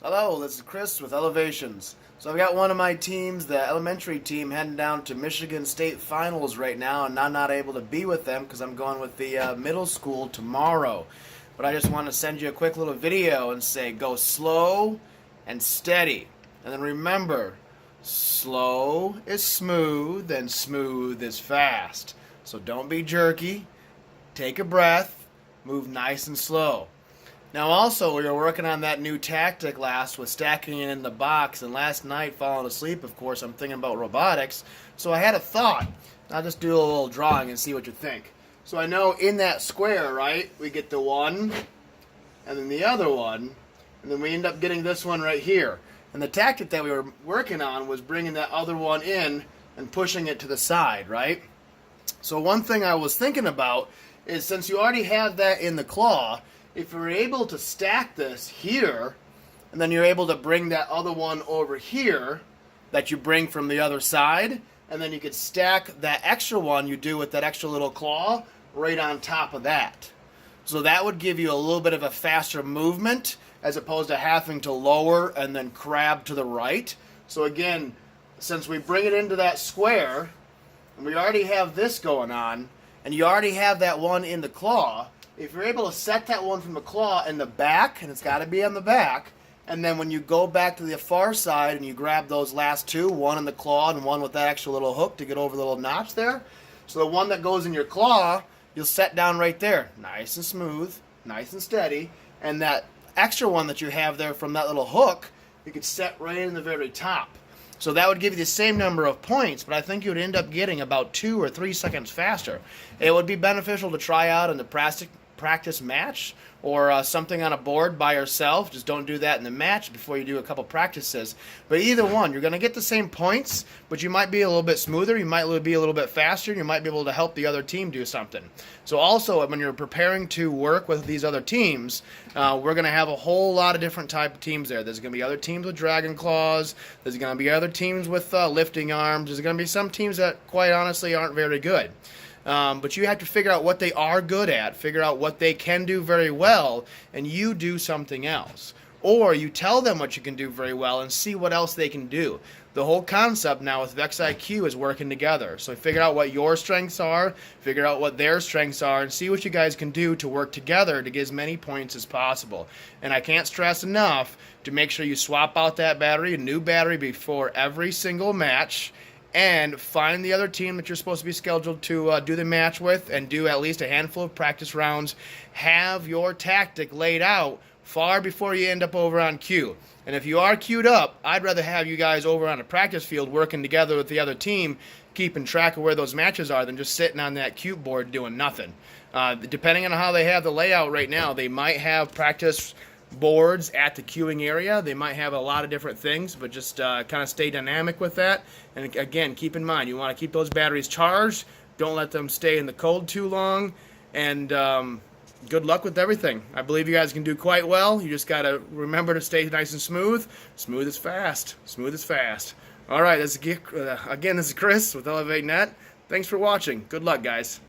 Hello, this is Chris with Elevations. So I've got one of my teams, the elementary team, heading down to Michigan State Finals right now, and I'm not able to be with them because I'm going with the middle school tomorrow. But I just want to send you a quick little video and say go slow and steady. And then remember, slow is smooth and smooth is fast. So don't be jerky, take a breath, move nice and slow. Now also, we were working on that new tactic last with stacking it in the box, and last night, falling asleep, of course, I'm thinking about robotics, so I had a thought. I'll just do a little drawing and see what you think. So I know in that square, right, we get the one, and then the other one, and then we end up getting this one right here. And the tactic that we were working on was bringing that other one in and pushing it to the side, right? So one thing I was thinking about is since you already have that in the claw, if you're able to stack this here, and then you're able to bring that other one over here that you bring from the other side, and then you could stack that extra one you do with that extra little claw right on top of that. So that would give you a little bit of a faster movement as opposed to having to lower and then crab to the right. So again, since we bring it into that square, and we already have this going on, and you already have that one in the claw, if you're able to set that one from the claw in the back, and it's got to be on the back, and then when you go back to the far side and you grab those last two, one in the claw and one with that extra little hook to get over the little notch there, so the one that goes in your claw, you'll set down right there, nice and smooth, nice and steady, and that extra one that you have there from that little hook, you could set right in the very top. So that would give you the same number of points, but I think you would end up getting about 2 or 3 seconds faster. It would be beneficial to try out in the practice match or something on a board by yourself. Just don't do that in the match before you do a couple practices. But either one, you're going to get the same points, but you might be a little bit smoother, you might be a little bit faster, and you might be able to help the other team do something. So also, when you're preparing to work with these other teams, we're going to have a whole lot of different type of teams there. There's going to be other teams with dragon claws, there's going to be other teams with lifting arms, there's going to be some teams that quite honestly aren't very good. But you have to figure out what they are good at, figure out what they can do very well, and you do something else. Or you tell them what you can do very well and see what else they can do. The whole concept now with Vex IQ is working together. So figure out what your strengths are, figure out what their strengths are, and see what you guys can do to work together to get as many points as possible. And I can't stress enough to make sure you swap out that battery, a new battery, before every single match, and find the other team that you're supposed to be scheduled to do the match with and do at least a handful of practice rounds. Have your tactic laid out far before you end up over on cue. And if you are queued up, I'd rather have you guys over on a practice field working together with the other team, keeping track of where those matches are, than just sitting on that cue board doing nothing. Depending on how they have the layout right now, they might have practice boards at the queuing area. They might have a lot of different things, but just kind of stay dynamic with that. And again, keep in mind, you want to keep those batteries charged. Don't let them stay in the cold too long. And good luck with everything. I believe you guys can do quite well. You just got to remember to stay nice and smooth. Smooth is fast. Smooth is fast. All right, again, this is Chris with Elevate Net. Thanks for watching. Good luck, guys.